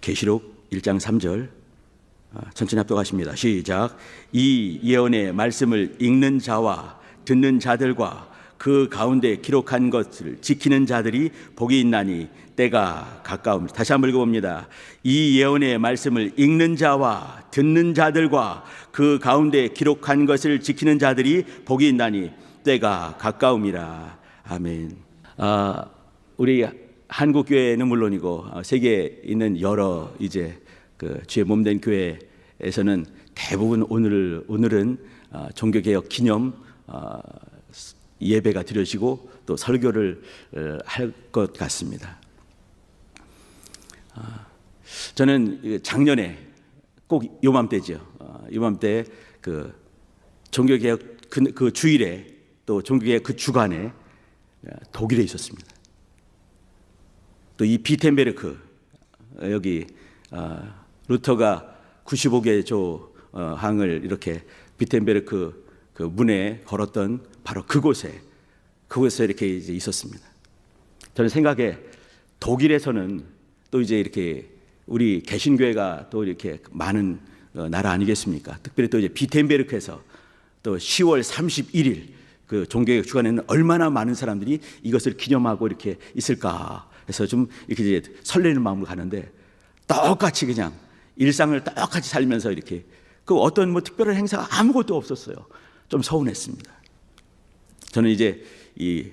계시록 1장 3절 천천히 합독하십니다. 시작. 이 예언의 말씀을 읽는 자와 듣는 자들과 그 가운데 기록한 것을 지키는 자들이 복이 있나니 때가 가까움이라. 다시 한번 읽어봅니다. 이 예언의 말씀을 읽는 자와 듣는 자들과 그 가운데 기록한 것을 지키는 자들이 복이 있나니 때가 가까움이라. 아멘. 우리 한국 교회는 물론이고 세계에 있는 여러 이제 그 주의 몸된 교회에서는 대부분 오늘은 종교개혁 기념 예배가 드려지고 또 설교를 할 것 같습니다. 저는 작년에 꼭 요맘때죠. 요맘때 그 종교개혁 그 주일에 또 종교개혁 그 주간에 독일에 있었습니다. 또 이 비텐베르크 여기 루터가 95개 조항을 이렇게 비텐베르크 그 문에 걸었던 바로 그곳에 이렇게 이제 있었습니다. 저는 생각에 독일에서는 또 이제 이렇게 우리 개신교회가 또 이렇게 많은 나라 아니겠습니까? 특별히 또 이제 비텐베르크에서 또 10월 31일 그 종교개혁 주간에는 얼마나 많은 사람들이 이것을 기념하고 이렇게 있을까 해서 좀 이렇게 이제 설레는 마음으로 가는데 똑같이 그냥 일상을 똑같이 살면서 이렇게 그 어떤 뭐 특별한 행사가 아무것도 없었어요. 좀 서운했습니다. 저는 이제 이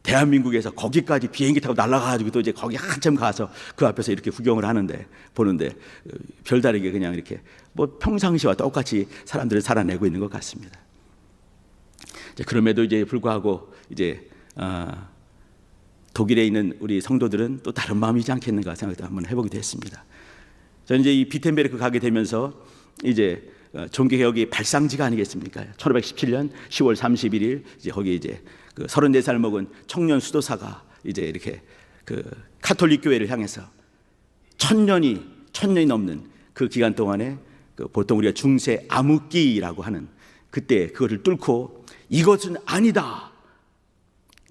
대한민국에서 거기까지 비행기 타고 날아가가지고 또 이제 거기 한참 가서 그 앞에서 이렇게 구경을 보는데 별다르게 그냥 이렇게 뭐 평상시와 똑같이 사람들을 살아내고 있는 것 같습니다. 그럼에도 이제 불구하고 이제 독일에 있는 우리 성도들은 또 다른 마음이지 않겠는가 생각도 한번 해보기도 했습니다. 저는 이제 이 비텐베르크 가게 되면서 이제 종교개혁이 발상지가 아니겠습니까? 1517년 10월 31일 이제 거기 이제 그 34살 먹은 청년 수도사가 이제 이렇게 그 카톨릭 교회를 향해서 1000년이 넘는 그 기간 동안에 그 보통 우리가 중세 암흑기라고 하는 그때 그거를 뚫고 이것은 아니다.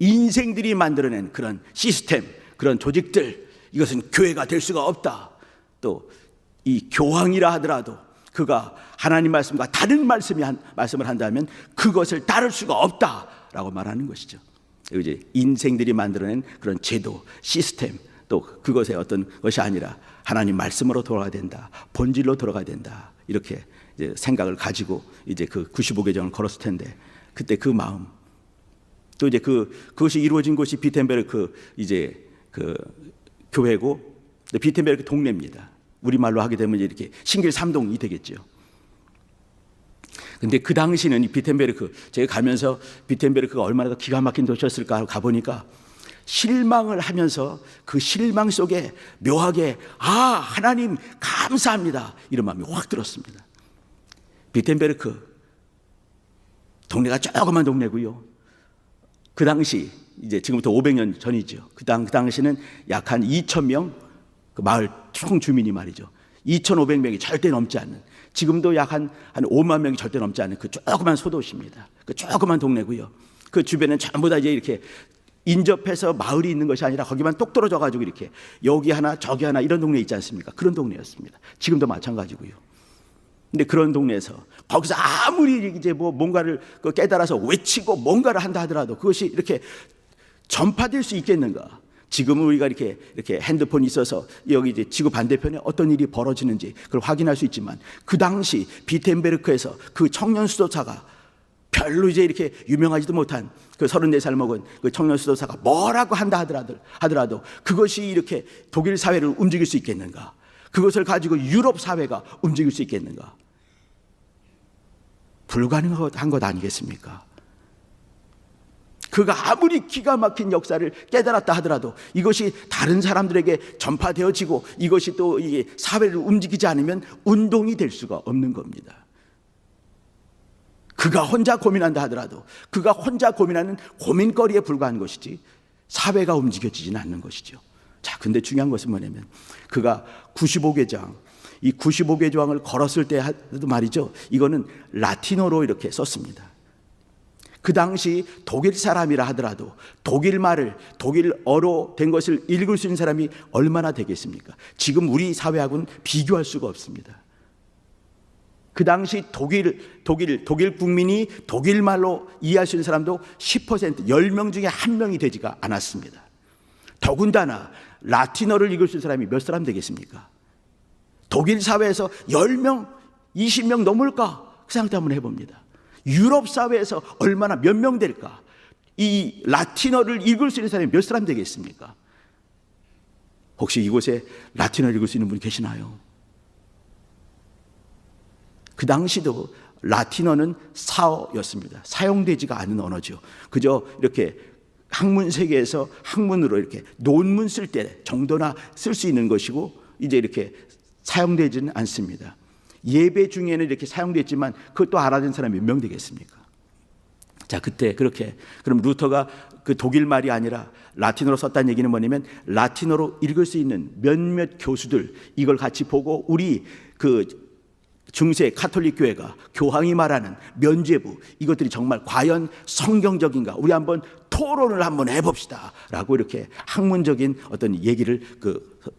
인생들이 만들어낸 그런 시스템, 그런 조직들, 이것은 교회가 될 수가 없다. 또 이 교황이라 하더라도 그가 하나님 말씀과 다른 말씀을 한다면 그것을 따를 수가 없다라고 말하는 것이죠. 이제 인생들이 만들어낸 그런 제도, 시스템, 또 그것의 어떤 것이 아니라 하나님 말씀으로 돌아가야 된다, 본질로 돌아가야 된다, 이렇게 이제 생각을 가지고 이제 그 95개정을 걸었을 텐데 그때 그 마음, 또 이제 그것이 이루어진 곳이 비텐베르크 이제 그 교회고 비텐베르크 동네입니다. 우리말로 하게 되면 이렇게 신길 3동이 되겠죠. 근데 그 당시는 이 비텐베르크, 제가 가면서 비텐베르크가 얼마나 더 기가 막힌 도시였을까 하고 가보니까 실망을 하면서 그 실망 속에 묘하게 하나님 감사합니다 이런 마음이 확 들었습니다. 비텐베르크 동네가 조그만 동네고요. 그 당시 이제 지금부터 500년 전이죠. 그 당시는 약 한 2,000명 그 마을 총 주민이 말이죠. 2,500명이 절대 넘지 않는, 지금도 약 한 5만 명이 절대 넘지 않는 그 조그만 소도시입니다. 그 조그만 동네고요. 그 주변은 전부 다 이제 이렇게 인접해서 마을이 있는 것이 아니라 거기만 똑 떨어져 가지고 이렇게 여기 하나 저기 하나 이런 동네 있지 않습니까? 그런 동네였습니다. 지금도 마찬가지고요. 근데 그런 동네에서 거기서 아무리 이제 뭐 뭔가를 깨달아서 외치고 뭔가를 한다 하더라도 그것이 이렇게 전파될 수 있겠는가? 지금은 우리가 이렇게 핸드폰이 있어서 여기 이제 지구 반대편에 어떤 일이 벌어지는지 그걸 확인할 수 있지만 그 당시 비텐베르크에서 그 청년 수도사가 별로 이제 이렇게 유명하지도 못한 그 34살 먹은 그 청년 수도사가 뭐라고 한다 하더라도 그것이 이렇게 독일 사회를 움직일 수 있겠는가? 그것을 가지고 유럽 사회가 움직일 수 있겠는가? 불가능한 것 아니겠습니까? 그가 아무리 기가 막힌 역사를 깨달았다 하더라도 이것이 다른 사람들에게 전파되어지고 이것이 또 이게 사회를 움직이지 않으면 운동이 될 수가 없는 겁니다. 그가 혼자 고민한다 하더라도 그가 혼자 고민하는 고민거리에 불과한 것이지 사회가 움직여지지는 않는 것이죠. 자, 근데 중요한 것은 뭐냐면 그가 95개장, 이 95개 조항을 걸었을 때도 말이죠. 이거는 라틴어로 이렇게 썼습니다. 그 당시 독일 사람이라 하더라도 독일 말을, 독일어로 된 것을 읽을 수 있는 사람이 얼마나 되겠습니까? 지금 우리 사회하고는 비교할 수가 없습니다. 그 당시 독일 국민이 독일 말로 이해할 수 있는 사람도 10%, 10명 중에 1명이 되지가 않았습니다. 더군다나 라틴어를 읽을 수 있는 사람이 몇 사람 되겠습니까? 독일 사회에서 10명, 20명 넘을까? 그 생각도 한번 해봅니다. 유럽 사회에서 얼마나 몇 명 될까? 이 라틴어를 읽을 수 있는 사람이 몇 사람 되겠습니까? 혹시 이곳에 라틴어를 읽을 수 있는 분이 계시나요? 그 당시도 라틴어는 사어였습니다. 사용되지가 않은 언어죠. 그저 이렇게 학문 세계에서 학문으로 이렇게 논문 쓸 때 정도나 쓸 수 있는 것이고 이제 이렇게 사용되지는 않습니다. 예배 중에는 이렇게 사용됐지만 그것도 알아듣는 사람이 몇 명 되겠습니까? 자, 그때 그렇게 그럼 루터가 그 독일 말이 아니라 라틴어로 썼다는 얘기는 뭐냐면 라틴어로 읽을 수 있는 몇몇 교수들 이걸 같이 보고 우리 그 중세 가톨릭 교회가 교황이 말하는 면죄부 이것들이 정말 과연 성경적인가? 우리 한번 토론을 한번 해봅시다 라고 이렇게 학문적인 어떤 얘기를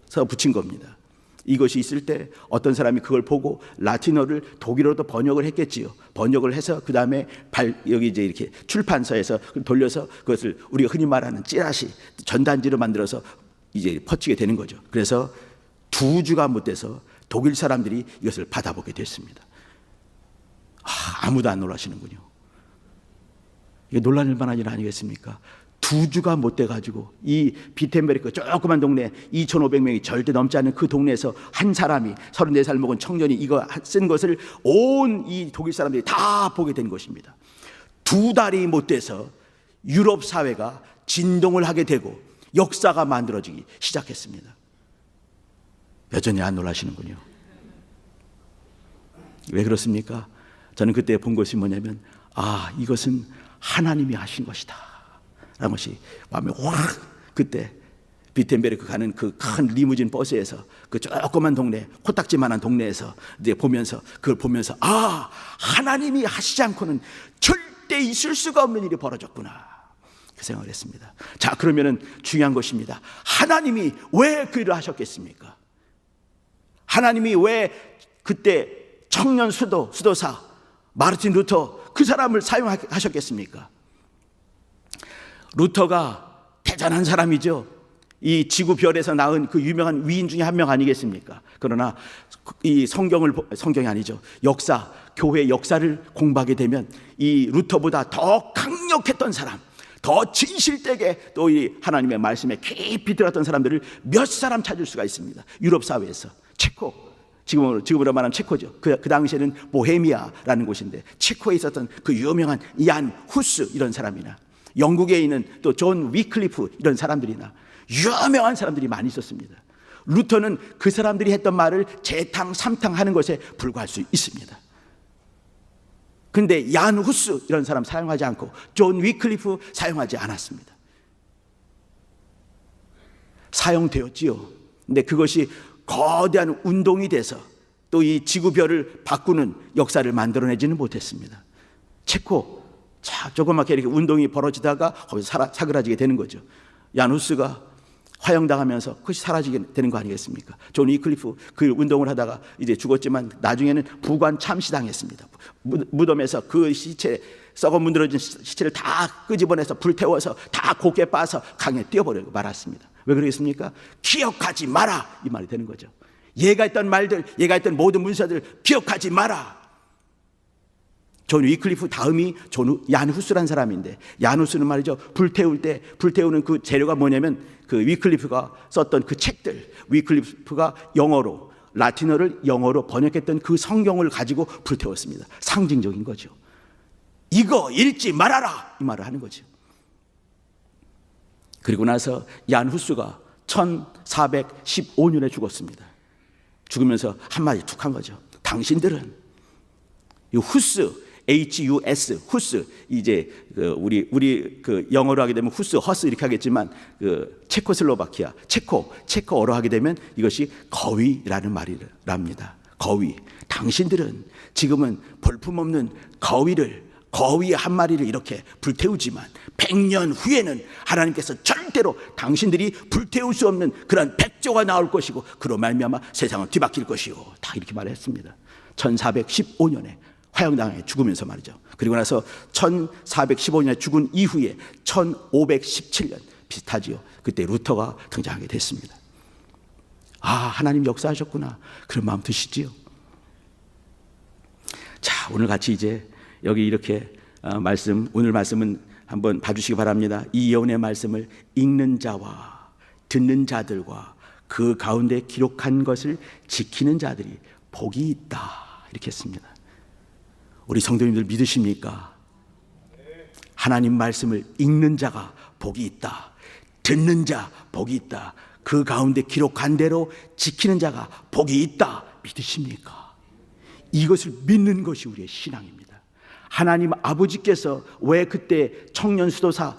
써 붙인 겁니다. 이것이 있을 때 어떤 사람이 그걸 보고 라틴어를 독일어로 번역을 했겠지요. 번역을 해서 그 다음에 여기 이제 이렇게 출판사에서 돌려서 그것을 우리가 흔히 말하는 찌라시, 전단지로 만들어서 이제 퍼치게 되는 거죠. 그래서 2주가 못 돼서 독일 사람들이 이것을 받아보게 됐습니다. 아무도 안 놀라시는군요. 이게 놀랄 만한 일 아니겠습니까? 2주가 못 돼가지고 이 비텐베르크 조그만 동네 2,500명이 절대 넘지 않는 그 동네에서 한 사람이 34살 먹은 청년이 이거 쓴 것을 온 이 독일 사람들이 다 보게 된 것입니다. 2달이 못 돼서 유럽 사회가 진동을 하게 되고 역사가 만들어지기 시작했습니다. 여전히 안 놀라시는군요. 왜 그렇습니까? 저는 그때 본 것이 뭐냐면 이것은 하나님이 하신 것이다 라는 것이 마음에 확 그때 비텐베르크 가는 그 큰 리무진 버스에서 그 조그만 동네 코딱지만한 동네에서 이제 보면서 그걸 보면서 하나님이 하시지 않고는 절대 있을 수가 없는 일이 벌어졌구나 그 생각을 했습니다. 자, 그러면은 중요한 것입니다. 하나님이 왜 그 일을 하셨겠습니까? 하나님이 왜 그때 청년 수도사 마르틴 루터 그 사람을 사용하셨겠습니까? 루터가 대단한 사람이죠. 이 지구별에서 낳은 그 유명한 위인 중에 한 명 아니겠습니까? 그러나 이 성경이 아니죠. 역사, 교회 역사를 공부하게 되면 이 루터보다 더 강력했던 사람, 더 진실되게 또 이 하나님의 말씀에 깊이 들어갔던 사람들을 몇 사람 찾을 수가 있습니다. 유럽 사회에서 체코, 지금으로 말하면 체코죠. 그 당시에는 보헤미아라는 곳인데 체코에 있었던 그 유명한 얀 후스 이런 사람이나 영국에 있는 또 존 위클리프 이런 사람들이나 유명한 사람들이 많이 있었습니다. 루터는 그 사람들이 했던 말을 재탕 삼탕하는 것에 불과할 수 있습니다. 근데 얀 후스 이런 사람 사용하지 않고 존 위클리프 사용하지 않았습니다. 사용되었지요. 근데 그것이 거대한 운동이 돼서 또 이 지구별을 바꾸는 역사를 만들어내지는 못했습니다. 체코 조그맣게 이렇게 운동이 벌어지다가 거기서 사그라지게 되는 거죠. 얀 후스가 화형당하면서 그것이 사라지게 되는 거 아니겠습니까? 존 위클리프 그 운동을 하다가 이제 죽었지만 나중에는 부관 참시당했습니다. 무덤에서 그 시체 썩어 문드러진 시체를 다 끄집어내서 불태워서 다 곱게 빻아서 강에 띄워버리고 말았습니다. 왜 그러겠습니까? 기억하지 마라 이 말이 되는 거죠. 얘가 했던 말들, 얘가 했던 모든 문서들 기억하지 마라. 존 위클리프 다음이 얀 후스라는 사람인데 얀 후스는 말이죠. 불태우는 그 재료가 뭐냐면 그 위클리프가 썼던 그 책들, 위클리프가 영어로 라틴어를 영어로 번역했던 그 성경을 가지고 불태웠습니다. 상징적인 거죠. 이거 읽지 말아라 이 말을 하는 거죠. 그리고 나서 얀 후스가 1415년에 죽었습니다. 죽으면서 한마디 툭 한 거죠. 당신들은 이 후스 HUS 후스 이제 우리 그 영어로 하게 되면 후스 허스 이렇게 하겠지만 그 체코슬로바키아 체코어로 하게 되면 이것이 거위라는 말이랍니다. 거위. 당신들은 지금은 볼품없는 거위를 거위 한 마리를 이렇게 불태우지만 100년 후에는 하나님께서 절대로 당신들이 불태울 수 없는 그런 백조가 나올 것이고 그로 말미암아 세상은 뒤바뀔 것이요, 다 이렇게 말했습니다. 1415년에 화형당해 죽으면서 말이죠. 그리고 나서 1415년에 죽은 이후에 1517년 비슷하지요. 그때 루터가 등장하게 됐습니다. 아, 하나님 역사하셨구나, 그런 마음 드시지요. 자, 오늘 같이 이제 여기 이렇게 오늘 말씀은 한번 봐주시기 바랍니다. 이 예언의 말씀을 읽는 자와 듣는 자들과 그 가운데 기록한 것을 지키는 자들이 복이 있다, 이렇게 했습니다. 우리 성도님들 믿으십니까? 하나님 말씀을 읽는 자가 복이 있다, 듣는 자 복이 있다, 그 가운데 기록한 대로 지키는 자가 복이 있다, 믿으십니까? 이것을 믿는 것이 우리의 신앙입니다. 하나님 아버지께서 왜 그때 청년 수도사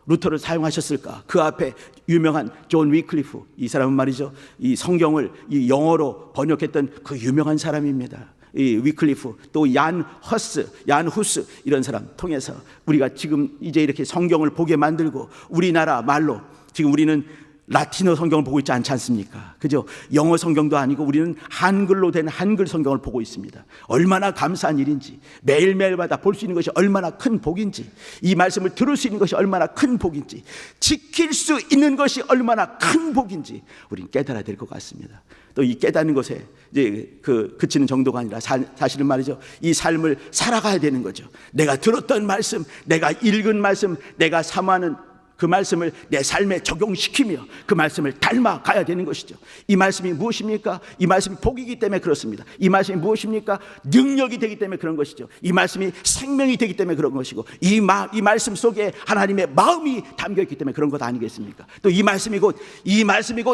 루터를 사용하셨을까? 그 앞에 유명한 존 위클리프, 이 사람은 말이죠, 이 성경을 이 영어로 번역했던 그 유명한 사람입니다. 이 위클리프, 또 얀 후스 이런 사람 통해서 우리가 지금 이제 이렇게 성경을 보게 만들고, 우리나라 말로 지금 우리는 라틴어 성경을 보고 있지 않지 않습니까? 그죠? 영어 성경도 아니고 우리는 한글로 된 한글 성경을 보고 있습니다. 얼마나 감사한 일인지, 매일매일마다 볼 수 있는 것이 얼마나 큰 복인지, 이 말씀을 들을 수 있는 것이 얼마나 큰 복인지, 지킬 수 있는 것이 얼마나 큰 복인지 우리는 깨달아야 될 것 같습니다. 또 이 깨닫는 것에 이제 그치는 정도가 아니라 사실은 말이죠, 이 삶을 살아가야 되는 거죠. 내가 들었던 말씀, 내가 읽은 말씀, 내가 사모하는 그 말씀을 내 삶에 적용시키며 그 말씀을 닮아가야 되는 것이죠. 이 말씀이 무엇입니까? 이 말씀이 복이기 때문에 그렇습니다. 이 말씀이 무엇입니까? 능력이 되기 때문에 그런 것이죠. 이 말씀이 생명이 되기 때문에 그런 것이고, 이 말씀 속에 하나님의 마음이 담겨있기 때문에 그런 것 아니겠습니까? 또 이 말씀이 곧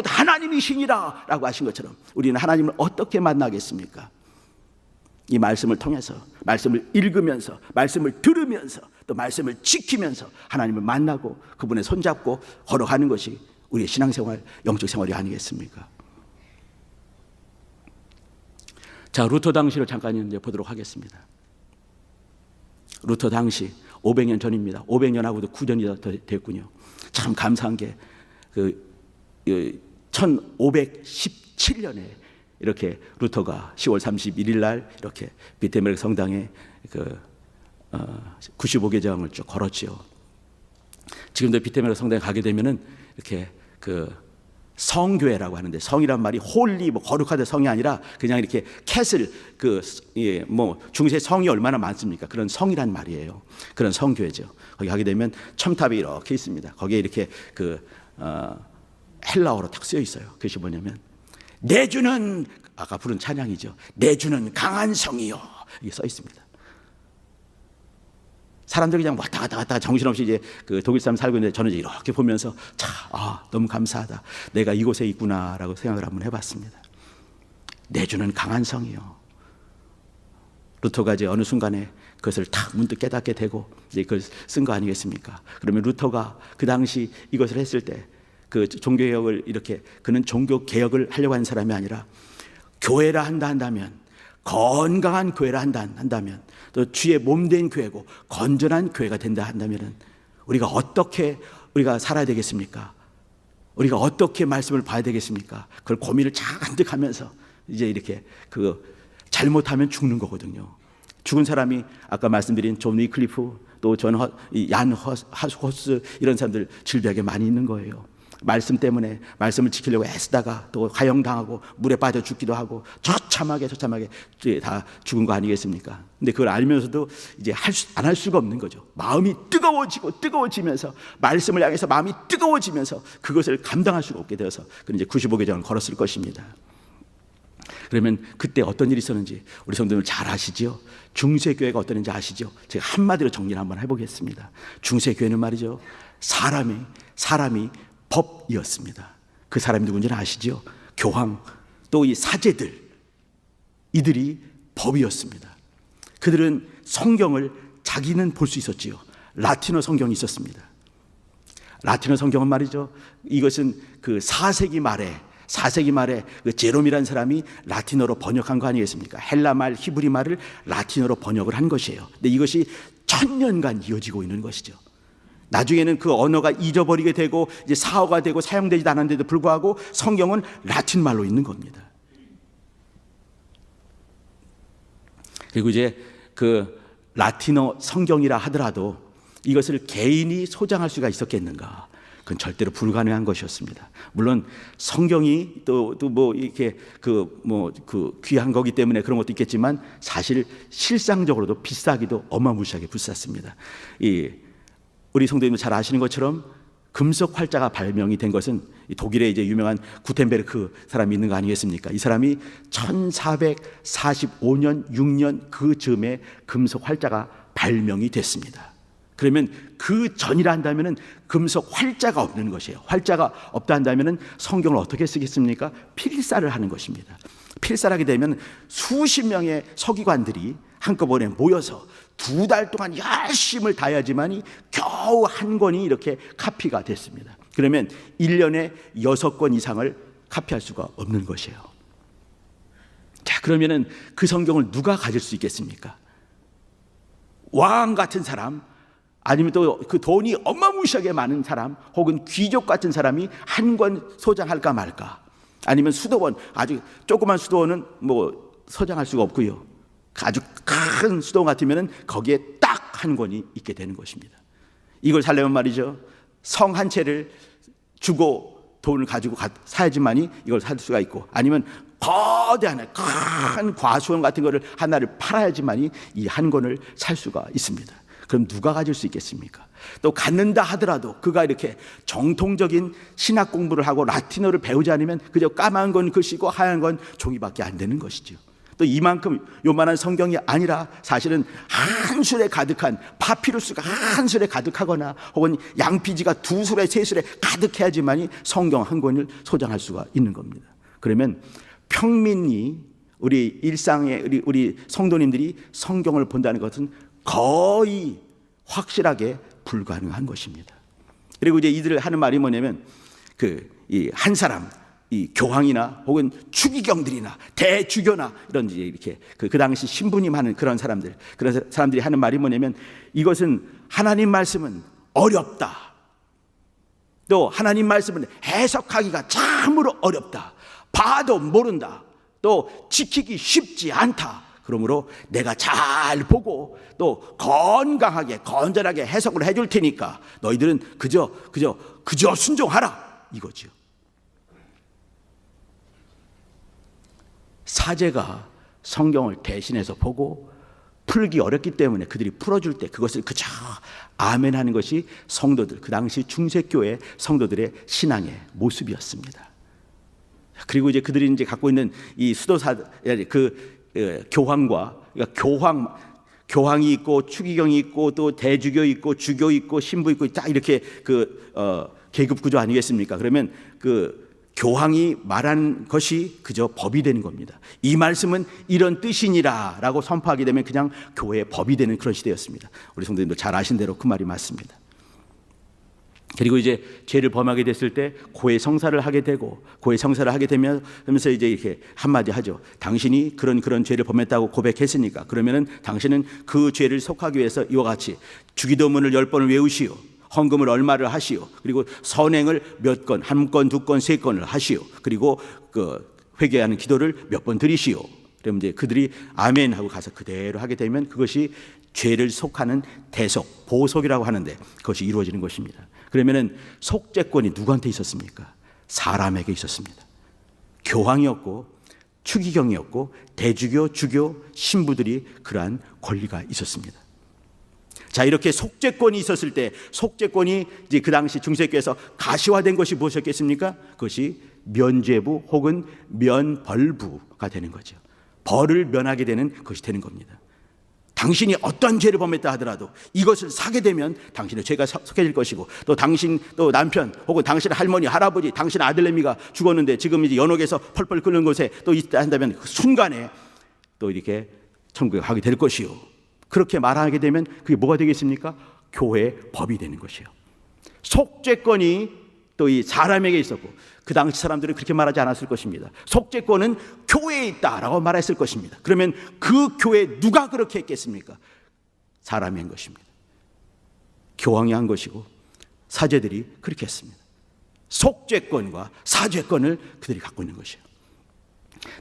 하나님이시니라 라고 하신 것처럼 우리는 하나님을 어떻게 만나겠습니까? 이 말씀을 통해서, 말씀을 읽으면서, 말씀을 들으면서, 또 말씀을 지키면서 하나님을 만나고 그분의 손잡고 걸어가는 것이 우리의 신앙생활, 영적 생활이 아니겠습니까? 자, 루터 당시를 잠깐 이제 보도록 하겠습니다. 루터 당시 500년 전입니다. 500년하고도 9년이 더 됐군요. 참 감사한 게 1517년에 이렇게 루터가 10월 31일 날 이렇게 비텐베르크 성당에 95개장을 쭉 걸었지요. 지금도 비텐베르크 성당에 가게 되면은 이렇게 성교회라고 하는데, 성이란 말이 홀리 거룩하다 성이 아니라 그냥 이렇게 캐슬 중세 성이 얼마나 많습니까? 그런 성이란 말이에요. 그런 성교회죠. 거기 가게 되면 첨탑이 이렇게 있습니다. 거기에 이렇게 헬라어로 딱 쓰여 있어요. 그것이 뭐냐면, 내 주는, 아까 부른 찬양이죠, 내 주는 강한 성이요, 이게 써 있습니다. 사람들이 그냥 왔다 갔다 정신없이 이제 독일 사람 살고 있는데, 저는 이렇게 보면서 너무 감사하다, 내가 이곳에 있구나라고 생각을 한번 해봤습니다. 내 주는 강한 성이요. 루터가 이제 어느 순간에 그것을 탁 문득 깨닫게 되고 이제 그걸 쓴 거 아니겠습니까? 그러면 루터가 그 당시 이것을 했을 때 그 종교개혁을 이렇게, 그는 종교개혁을 하려고 하는 사람이 아니라 교회라 한다면, 건강한 교회라 한다면, 또 주의 몸된 교회고 건전한 교회가 된다 한다면 우리가 어떻게 살아야 되겠습니까? 우리가 어떻게 말씀을 봐야 되겠습니까? 그걸 고민을 잔뜩 하면서 이제 이렇게 잘못하면 죽는 거거든요. 죽은 사람이 아까 말씀드린 존 위클리프, 또 얀 허스 이런 사람들 질비하게 많이 있는 거예요. 말씀 때문에 말씀을 지키려고 애쓰다가 또 화형당하고 물에 빠져 죽기도 하고 처참하게 다 죽은 거 아니겠습니까? 근데 그걸 알면서도 이제 안 할 수가 없는 거죠. 마음이 뜨거워지면서, 말씀을 향해서 마음이 뜨거워지면서 그것을 감당할 수가 없게 되어서 그는 이제 95개장을 걸었을 것입니다. 그러면 그때 어떤 일이 있었는지 우리 성도들 잘 아시죠? 중세교회가 어땠는지 아시죠? 제가 한마디로 정리를 한번 해보겠습니다. 중세교회는 말이죠, 사람이 법이었습니다. 그 사람이 누군지는 아시죠? 교황, 또 이 사제들, 이들이 법이었습니다. 그들은 성경을 자기는 볼 수 있었지요. 라틴어 성경이 있었습니다. 라틴어 성경은 말이죠, 이것은 그 4세기 말에 4세기 말에 그 제롬이라는 사람이 라틴어로 번역한 거 아니겠습니까? 헬라 말, 히브리 말을 라틴어로 번역을 한 것이에요. 근데 이것이 1000년간 이어지고 있는 것이죠. 나중에는 그 언어가 잊어버리게 되고 이제 사어가 되고 사용되지도 않았는데도 불구하고 성경은 라틴 말로 있는 겁니다. 그리고 이제 그 라틴어 성경이라 하더라도 이것을 개인이 소장할 수가 있었겠는가? 그건 절대로 불가능한 것이었습니다. 물론 성경이 또 뭐 이렇게 그 귀한 거기 때문에 그런 것도 있겠지만 사실 실상적으로도 비싸기도 어마무시하게 비쌌습니다. 우리 성도님들 잘 아시는 것처럼 금속 활자가 발명이 된 것은 독일에 이제 유명한 구텐베르크 사람이 있는 거 아니겠습니까? 이 사람이 1445년 6년 그 즈음에 금속 활자가 발명이 됐습니다. 그러면 그 전이라 한다면은 금속 활자가 없는 것이에요. 활자가 없다 한다면은 성경을 어떻게 쓰겠습니까? 필사를 하는 것입니다. 필사를 하게 되면 수십 명의 서기관들이 한꺼번에 모여서 2달 동안 열심을 다해야지만이 겨우 한 권이 이렇게 카피가 됐습니다. 그러면 1년에 6권 이상을 카피할 수가 없는 것이에요. 자, 그러면은 그 성경을 누가 가질 수 있겠습니까? 왕 같은 사람, 아니면 또 그 돈이 어마무시하게 많은 사람, 혹은 귀족 같은 사람이 한 권 소장할까 말까? 아니면 수도원, 아주 조그만 수도원은 뭐 소장할 수가 없고요. 아주 큰 수도원 같으면 거기에 딱 한 권이 있게 되는 것입니다. 이걸 살려면 말이죠, 성 한 채를 주고 돈을 가지고 사야지만이 이걸 살 수가 있고, 아니면 거대한 큰 과수원 같은 거를 하나를 팔아야지만이 이 한 권을 살 수가 있습니다. 그럼 누가 가질 수 있겠습니까? 또 갖는다 하더라도 그가 이렇게 정통적인 신학 공부를 하고 라틴어를 배우지 않으면 그저 까만 건 글씨고 하얀 건 종이밖에 안 되는 것이죠. 또 이만큼 요만한 성경이 아니라 사실은 한 술에 가득한 파피루스가 한 술에 가득하거나 혹은 양피지가 2술에 3술에 가득해야지만이 성경 한 권을 소장할 수가 있는 겁니다. 그러면 평민이 우리 일상의 우리 성도님들이 성경을 본다는 것은 거의 확실하게 불가능한 것입니다. 그리고 이제 이들을 하는 말이 뭐냐면 이 한 사람, 이 교황이나 혹은 추기경들이나 대주교나 이런 이렇게 그 당시 신부님 하는 그런 사람들이 하는 말이 뭐냐면, 이것은 하나님 말씀은 어렵다. 또 하나님 말씀은 해석하기가 참으로 어렵다. 봐도 모른다. 또 지키기 쉽지 않다. 그러므로 내가 잘 보고 또 건강하게 건전하게 해석을 해줄 테니까 너희들은 그저 순종하라, 이거죠. 사제가 성경을 대신해서 보고 풀기 어렵기 때문에 그들이 풀어줄 때 그것을 그저 아멘하는 것이 성도들, 그 당시 중세교회 성도들의 신앙의 모습이었습니다. 그리고 이제 그들이 이제 갖고 있는 이 수도사 교황과, 그러니까 교황이 있고 추기경이 있고 또 대주교 있고 주교 있고 신부 있고 딱 이렇게 계급 구조 아니겠습니까? 그러면 그 교황이 말하는 것이 그저 법이 되는 겁니다. 이 말씀은 이런 뜻이니라라고 선포하게 되면 그냥 교회의 법이 되는 그런 시대였습니다. 우리 성도님들 잘 아신 대로 그 말이 맞습니다. 그리고 이제 죄를 범하게 됐을 때 고해 성사를 하게 되고, 고해 성사를 하게 되면서 이제 이렇게 한마디 하죠. 당신이 그런 죄를 범했다고 고백했으니까 그러면은 당신은 그 죄를 속하기 위해서 이와 같이 주기도문을 10번을 외우시오. 헌금을 얼마를 하시오. 그리고 선행을 몇 건, 1건, 2건, 3건을 하시오. 그리고 그 회개하는 기도를 몇 번 드리시오. 그러면 이제 그들이 아멘 하고 가서 그대로 하게 되면 그것이 죄를 속하는 대속, 보속이라고 하는데 그것이 이루어지는 것입니다. 그러면은 속죄권이 누구한테 있었습니까? 사람에게 있었습니다. 교황이었고 추기경이었고 대주교, 주교, 신부들이 그러한 권리가 있었습니다. 자, 이렇게 속죄권이 있었을 때, 속죄권이 이제 그 당시 중세교회에서 가시화된 것이 무엇이었겠습니까? 그것이 면죄부 혹은 면벌부가 되는 거죠. 벌을 면하게 되는 것이 되는 겁니다. 당신이 어떤 죄를 범했다 하더라도 이것을 사게 되면 당신의 죄가 속해질 것이고, 또 당신 또 남편 혹은 당신의 할머니, 할아버지, 당신의 아들내미가 죽었는데 지금 이제 연옥에서 펄펄 끓는 곳에 또 있다 한다면 그 순간에 또 이렇게 천국에 가게 될 것이요. 그렇게 말하게 되면 그게 뭐가 되겠습니까? 교회의 법이 되는 것이요. 속죄권이 또 이 사람에게 있었고, 그 당시 사람들은 그렇게 말하지 않았을 것입니다. 속죄권은 교회에 있다라고 말했을 것입니다. 그러면 그 교회에 누가 그렇게 했겠습니까? 사람이 한 것입니다. 교황이 한 것이고 사제들이 그렇게 했습니다. 속죄권과 사죄권을 그들이 갖고 있는 것이에요.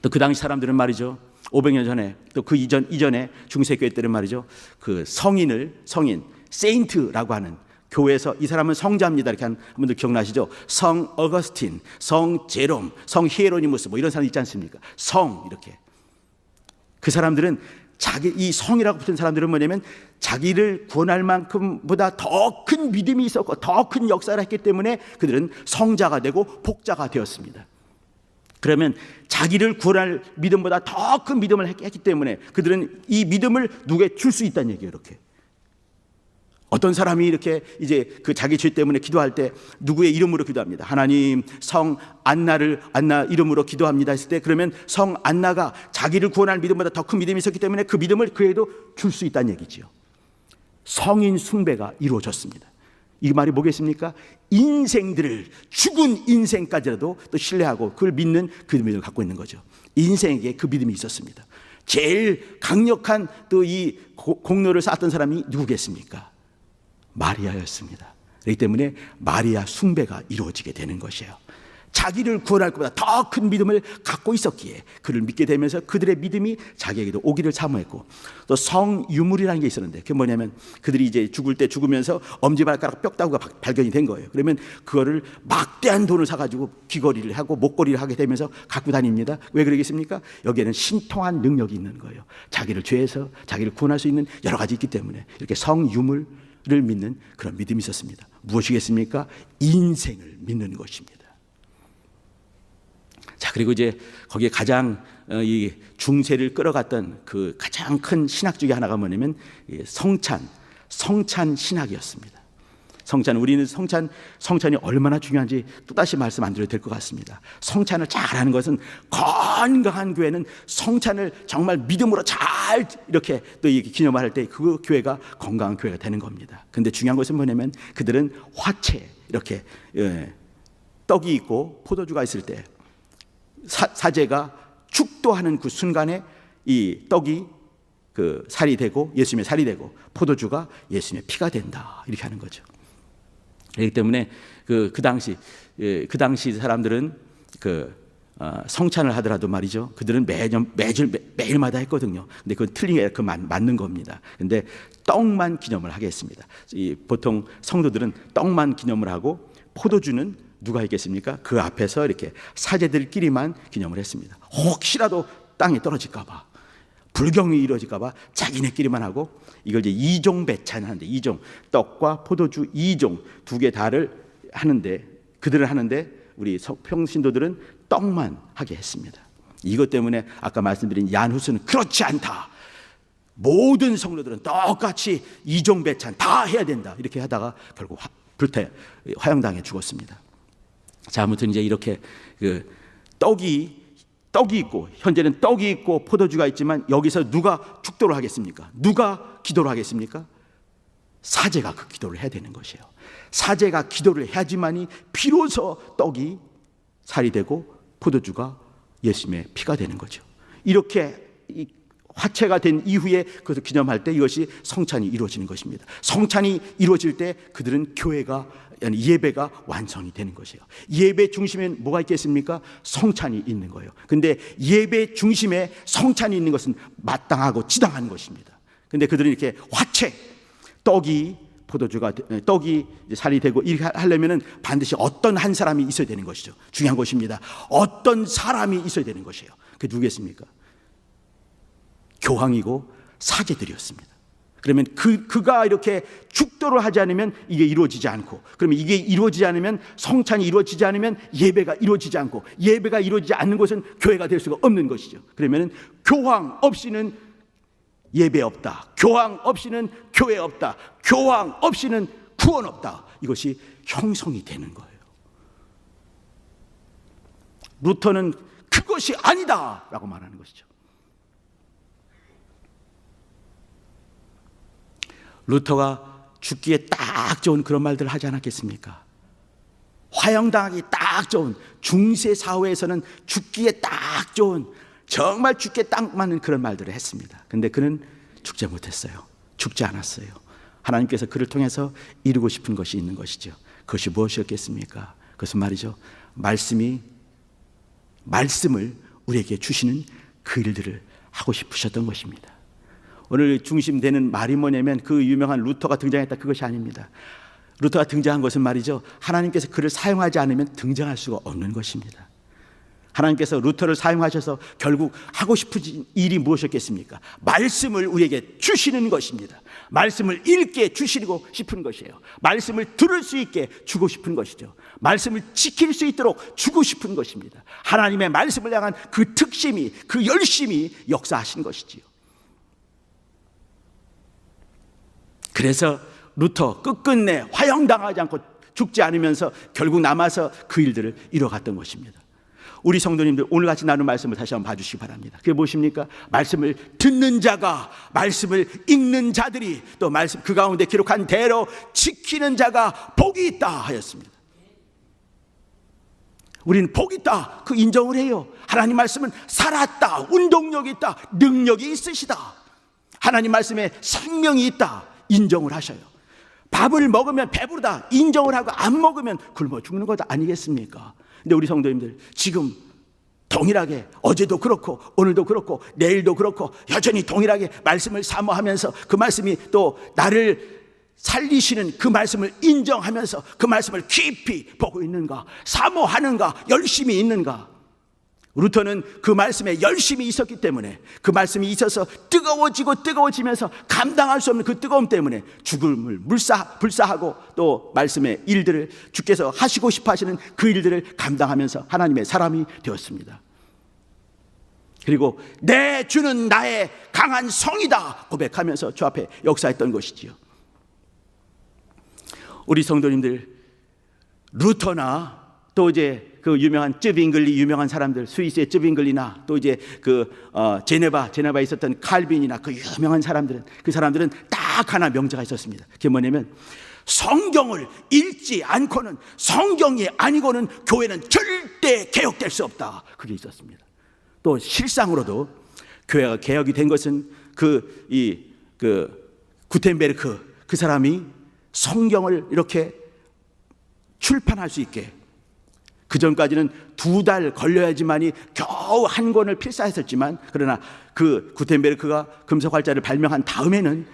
또 그 당시 사람들은 말이죠, 500년 전에, 또 그 이전에 중세교회 때는 말이죠, 그 성인 세인트라고 하는, 교회에서 이 사람은 성자입니다 이렇게 하는 분들 기억나시죠? 성 어거스틴, 성 제롬, 성 히에로니무스 뭐 이런 사람 있지 않습니까? 성, 이렇게. 그 사람들은 이 성이라고 붙은 사람들은 뭐냐면 자기를 구원할 만큼보다 더 큰 믿음이 있었고 더 큰 역사를 했기 때문에 그들은 성자가 되고 복자가 되었습니다. 그러면 자기를 구원할 믿음보다 더 큰 믿음을 했기 때문에 그들은 이 믿음을 누구에게 줄 수 있다는 얘기예요. 이렇게 어떤 사람이 이렇게 이제 그 자기 죄 때문에 기도할 때 누구의 이름으로 기도합니다. 하나님, 성 안나 이름으로 기도합니다 했을 때, 그러면 성 안나가 자기를 구원할 믿음보다 더 큰 믿음이 있었기 때문에 그 믿음을 그에도 줄 수 있다는 얘기지요. 성인 숭배가 이루어졌습니다. 이 말이 뭐겠습니까? 인생들을, 죽은 인생까지라도 또 신뢰하고 그걸 믿는 그 믿음을 갖고 있는 거죠. 인생에게 그 믿음이 있었습니다. 제일 강력한 또 이 공로를 쌓았던 사람이 누구겠습니까? 마리아였습니다. 그렇기 때문에 마리아 숭배가 이루어지게 되는 것이에요. 자기를 구원할 것보다 더 큰 믿음을 갖고 있었기에 그를 믿게 되면서 그들의 믿음이 자기에게도 오기를 사모했고, 또 성유물이라는 게 있었는데 그게 뭐냐면 그들이 이제 죽으면서 엄지발가락 뼈다구가 발견이 된 거예요. 그러면 그거를 막대한 돈을 사가지고 귀걸이를 하고 목걸이를 하게 되면서 갖고 다닙니다. 왜 그러겠습니까? 여기에는 신통한 능력이 있는 거예요. 자기를 죄에서 자기를 구원할 수 있는 여러 가지 있기 때문에 이렇게 성유물을 믿는 그런 믿음이 있었습니다. 무엇이겠습니까? 인생을 믿는 것입니다. 자, 그리고 이제 거기에 가장 이 중세를 끌어갔던 그 가장 큰 신학 중에 하나가 뭐냐면 성찬 신학이었습니다. 우리는 성찬이 얼마나 중요한지 또다시 말씀 안 드려도 될 것 같습니다. 성찬을 잘하는 것은, 건강한 교회는 성찬을 정말 믿음으로 잘 이렇게 또 기념할 때 그 교회가 건강한 교회가 되는 겁니다. 그런데 중요한 것은 뭐냐면 그들은 화채, 이렇게 떡이 있고 포도주가 있을 때 사제가 축도하는 그 순간에 이 떡이 그 살이 되고 예수님의 살이 되고 포도주가 예수님의 피가 된다, 이렇게 하는 거죠. 그렇기 때문에 그 당시 사람들은 성찬을 하더라도 말이죠, 그들은 매일마다 했거든요. 근데 그건 틀린 게 맞는 겁니다. 근데 떡만 기념을 하겠습니다. 보통 성도들은 떡만 기념을 하고 포도주는 누가 했겠습니까? 그 앞에서 이렇게 사제들끼리만 기념을 했습니다. 혹시라도 땅에 떨어질까봐, 불경이 이루어질까봐 자기네끼리만 하고, 이걸 이제 이종 배찬하는데, 떡과 포도주 2종 두 개 다를 하는데, 그들은 하는데 우리 평신도들은 떡만 하게 했습니다. 이것 때문에 아까 말씀드린 얀후스는 그렇지 않다, 모든 성도들은 똑같이 이종 배찬 다 해야 된다, 이렇게 하다가 결국 화형당해 죽었습니다. 자, 아무튼 이제 이렇게 떡이 있고, 현재는 떡이 있고 포도주가 있지만 여기서 누가 축도를 하겠습니까? 누가 기도를 하겠습니까? 사제가 그 기도를 해야 되는 것이에요. 사제가 기도를 해야지만이 비로소 떡이 살이 되고 포도주가 예수님의 피가 되는 거죠. 이렇게 화채가 된 이후에 그것을 기념할 때 이것이 성찬이 이루어지는 것입니다. 성찬이 이루어질 때 그들은 예배가 완성이 되는 것이에요. 예배 중심엔 뭐가 있겠습니까? 성찬이 있는 거예요. 근데 예배 중심에 성찬이 있는 것은 마땅하고 지당한 것입니다. 근데 그들은 이렇게 화채, 떡이 살이 되고 이렇게 하려면은 반드시 어떤 한 사람이 있어야 되는 것이죠. 중요한 것입니다. 어떤 사람이 있어야 되는 것이에요. 그게 누구겠습니까? 교황이고 사제들이었습니다. 그러면 그가 이렇게 축도를 하지 않으면 이게 이루어지지 않고, 그러면 이게 이루어지지 않으면, 성찬이 이루어지지 않으면 예배가 이루어지지 않고, 예배가 이루어지지 않는 것은 교회가 될 수가 없는 것이죠. 그러면 교황 없이는 예배 없다, 교황 없이는 교회 없다, 교황 없이는 구원 없다, 이것이 형성이 되는 거예요. 루터는 그것이 아니다 라고 말하는 것이죠. 루터가 죽기에 딱 좋은 그런 말들을 하지 않았겠습니까? 화형당하기 딱 좋은, 중세 사회에서는 죽기에 딱 좋은, 정말 죽기에 딱 맞는 그런 말들을 했습니다. 근데 그는 죽지 못했어요. 죽지 않았어요. 하나님께서 그를 통해서 이루고 싶은 것이 있는 것이죠. 그것이 무엇이었겠습니까? 그것은 말이죠, 말씀을 우리에게 주시는 그 일들을 하고 싶으셨던 것입니다. 오늘 중심되는 말이 뭐냐면, 그 유명한 루터가 등장했다, 그것이 아닙니다. 루터가 등장한 것은 말이죠, 하나님께서 그를 사용하지 않으면 등장할 수가 없는 것입니다. 하나님께서 루터를 사용하셔서 결국 하고 싶은 일이 무엇이었겠습니까? 말씀을 우리에게 주시는 것입니다. 말씀을 읽게 주시고 싶은 것이에요. 말씀을 들을 수 있게 주고 싶은 것이죠. 말씀을 지킬 수 있도록 주고 싶은 것입니다. 하나님의 말씀을 향한 그 특심이, 그 열심이 역사하신 것이지요. 그래서 루터 끝끝내 화형당하지 않고 죽지 않으면서 결국 남아서 그 일들을 이뤄갔던 것입니다. 우리 성도님들, 오늘같이 나눈 말씀을 다시 한번 봐주시기 바랍니다. 그게 무엇입니까? 말씀을 듣는 자가, 말씀을 읽는 자들이, 또 말씀 그 가운데 기록한 대로 지키는 자가 복이 있다 하였습니다. 우리는 복이 있다, 그 인정을 해요. 하나님 말씀은 살았다, 운동력이 있다, 능력이 있으시다. 하나님 말씀에 생명이 있다, 인정을 하셔요. 밥을 먹으면 배부르다, 인정을 하고, 안 먹으면 굶어 죽는 것 아니겠습니까? 근데 우리 성도님들, 지금 동일하게 어제도 그렇고 오늘도 그렇고 내일도 그렇고 여전히 동일하게 말씀을 사모하면서, 그 말씀이 또 나를 살리시는 그 말씀을 인정하면서 그 말씀을 깊이 보고 있는가, 사모하는가, 열심히 있는가? 루터는 그 말씀에 열심히 있었기 때문에, 그 말씀이 있어서 뜨거워지면서 감당할 수 없는 그 뜨거움 때문에 죽음을 불사하고, 또 말씀의 일들을, 주께서 하시고 싶어 하시는 그 일들을 감당하면서 하나님의 사람이 되었습니다. 그리고 내 주는 나의 강한 성이다 고백하면서 주 앞에 역사했던 것이지요. 우리 성도님들, 루터나 또 이제 그 유명한 쯔빙글리, 유명한 사람들, 스위스의 쯔빙글리나 또 이제 제네바에 있었던 칼빈이나 그 유명한 사람들은, 그 사람들은 딱 하나 명제가 있었습니다. 그게 뭐냐면, 성경을 읽지 않고는, 성경이 아니고는 교회는 절대 개혁될 수 없다, 그게 있었습니다. 또 실상으로도 교회가 개혁이 된 것은 구텐베르크, 그 사람이 성경을 이렇게 출판할 수 있게, 그 전까지는 2달 걸려야지만이 겨우 한 권을 필사했었지만, 그러나 그 구텐베르크가 금속활자를 발명한 다음에는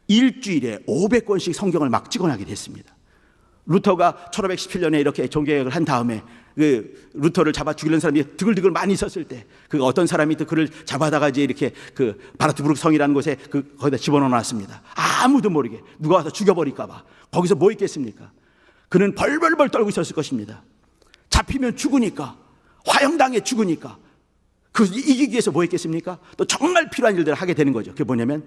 일주일에 500권씩 성경을 막 찍어내게 됐습니다. 루터가 1517년에 이렇게 종교개혁을 한 다음에, 그 루터를 잡아 죽이는 사람이 드글드글 많이 있었을 때, 그 어떤 사람이 또 그를 잡아다가 이제 이렇게 그 바르트부르크 성이라는 곳에 거기다 집어넣어 놨습니다. 아무도 모르게, 누가 와서 죽여버릴까봐. 거기서 뭐 있겠습니까? 그는 벌벌벌 떨고 있었을 것입니다. 잡히면 죽으니까, 화형당해 죽으니까. 그 이기기 위해서 뭐 했겠습니까? 또 정말 필요한 일들을 하게 되는 거죠. 그게 뭐냐면,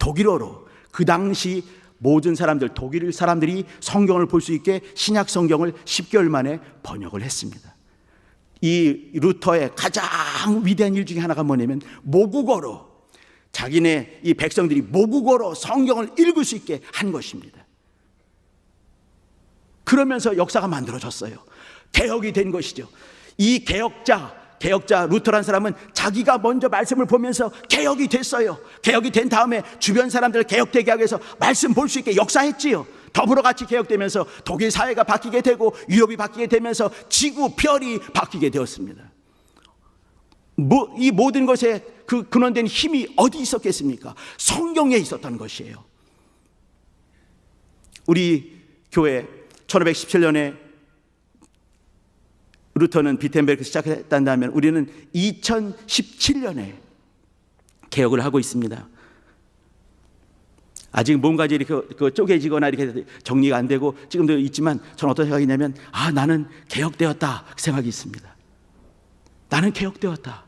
독일어로 그 당시 모든 사람들, 독일 사람들이 성경을 볼 수 있게 신약 성경을 10개월 만에 번역을 했습니다. 이 루터의 가장 위대한 일 중에 하나가 뭐냐면, 모국어로, 자기네 이 백성들이 모국어로 성경을 읽을 수 있게 한 것입니다. 그러면서 역사가 만들어졌어요. 개혁이 된 것이죠. 이 개혁자 루터라는 사람은 자기가 먼저 말씀을 보면서 개혁이 됐어요. 개혁이 된 다음에 주변 사람들을 개혁되게 하기 위해서 말씀 볼 수 있게 역사했지요. 더불어 같이 개혁되면서 독일 사회가 바뀌게 되고, 유럽이 바뀌게 되면서 지구, 별이 바뀌게 되었습니다. 이 모든 것에 그 근원된 힘이 어디 있었겠습니까? 성경에 있었던 것이에요. 우리 교회 1517년에 루터는 비텐베르크 시작했다면, 우리는 2017년에 개혁을 하고 있습니다. 아직 뭔가 이렇게 쪼개지거나 이렇게 정리가 안 되고 지금도 있지만, 저는 어떤 생각이냐면, 나는 개혁되었다, 그 생각이 있습니다. 나는 개혁되었다.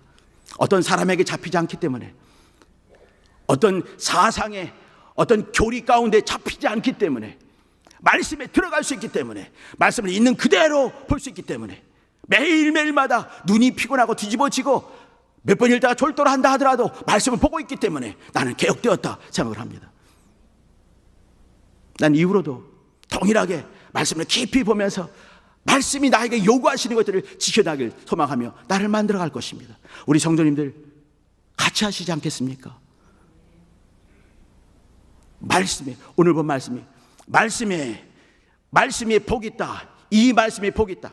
어떤 사람에게 잡히지 않기 때문에, 어떤 사상의 어떤 교리 가운데 잡히지 않기 때문에, 말씀에 들어갈 수 있기 때문에, 말씀을 있는 그대로 볼 수 있기 때문에, 매일매일마다 눈이 피곤하고 뒤집어지고 몇 번 읽다가 졸도를 한다 하더라도 말씀을 보고 있기 때문에 나는 개혁되었다 생각을 합니다. 난 이후로도 동일하게 말씀을 깊이 보면서 말씀이 나에게 요구하시는 것들을 지켜나길 소망하며 나를 만들어갈 것입니다. 우리 성도님들 같이 하시지 않겠습니까? 말씀에, 오늘 본 말씀에 복이 있다. 이 말씀에 복이 있다.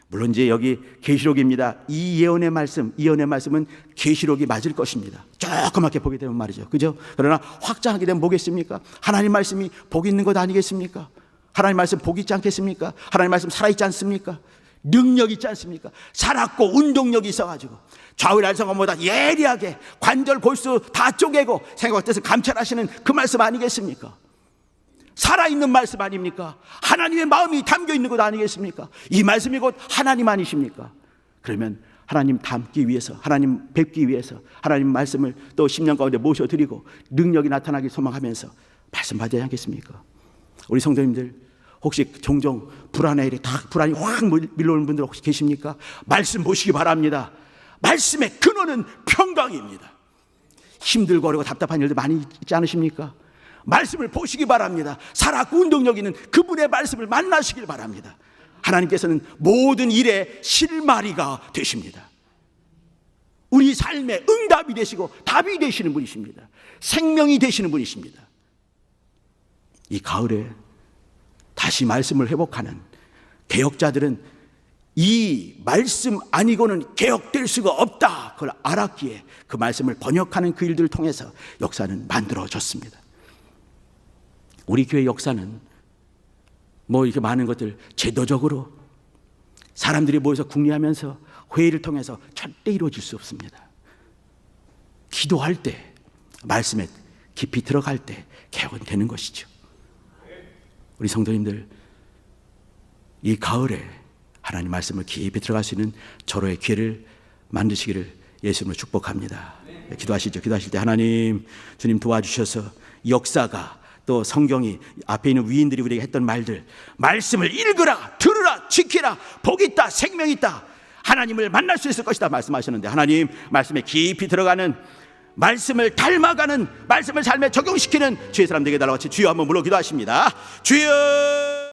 물론 이제 여기 계시록입니다. 이 예언의 말씀은 계시록이 맞을 것입니다. 조그맣게 보게 되면 말이죠. 그죠? 그러나 확장하게 되면 뭐겠습니까? 하나님 말씀이 복 있는 것 아니겠습니까? 하나님 말씀 복 있지 않겠습니까? 하나님 말씀 살아있지 않습니까? 능력 있지 않습니까? 살았고 운동력이 있어가지고 좌우 날성원보다 예리하게 관절 골수 다 쪼개고 생각과 뜻을 감찰하시는 그 말씀 아니겠습니까? 살아있는 말씀 아닙니까? 하나님의 마음이 담겨있는 것 아니겠습니까? 이 말씀이 곧 하나님 아니십니까? 그러면 하나님 닮기 위해서, 하나님 뵙기 위해서 하나님 말씀을 또 10년 가운데 모셔드리고 능력이 나타나길 소망하면서 말씀 받아야 하겠습니까? 우리 성도님들 혹시 종종 불안이 확 밀려오는 분들 혹시 계십니까? 말씀 보시기 바랍니다. 말씀의 근원은 평강입니다. 힘들고 어려고 답답한 일들 많이 있지 않으십니까? 말씀을 보시기 바랍니다. 살았고 운동력 있는 그분의 말씀을 만나시길 바랍니다. 하나님께서는 모든 일에 실마리가 되십니다. 우리 삶의 응답이 되시고 답이 되시는 분이십니다. 생명이 되시는 분이십니다. 이 가을에 다시 말씀을 회복하는 개혁자들은 이 말씀 아니고는 개혁될 수가 없다, 그걸 알았기에 그 말씀을 번역하는 그 일들을 통해서 역사는 만들어졌습니다. 우리 교회 역사는 뭐 이렇게 많은 것들 제도적으로 사람들이 모여서 궁리하면서 회의를 통해서 절대 이루어질 수 없습니다. 기도할 때, 말씀에 깊이 들어갈 때 개혁은 되는 것이죠. 우리 성도님들 이 가을에 하나님 말씀을 깊이 들어갈 수 있는 절호의 기회를 만드시기를 예수님으로 축복합니다. 기도하시죠. 기도하실 때 하나님, 주님 도와주셔서 역사가 또 성경이 앞에 있는 위인들이 우리에게 했던 말들, 말씀을 읽으라, 들으라, 지키라, 복이 있다, 생명이 있다, 하나님을 만날 수 있을 것이다 말씀하셨는데 하나님 말씀에 깊이 들어가는, 말씀을 닮아가는, 말씀을 삶에 적용시키는 주의 사람 되게 달라고 주여 한번 물어 기도하십니다. 주여.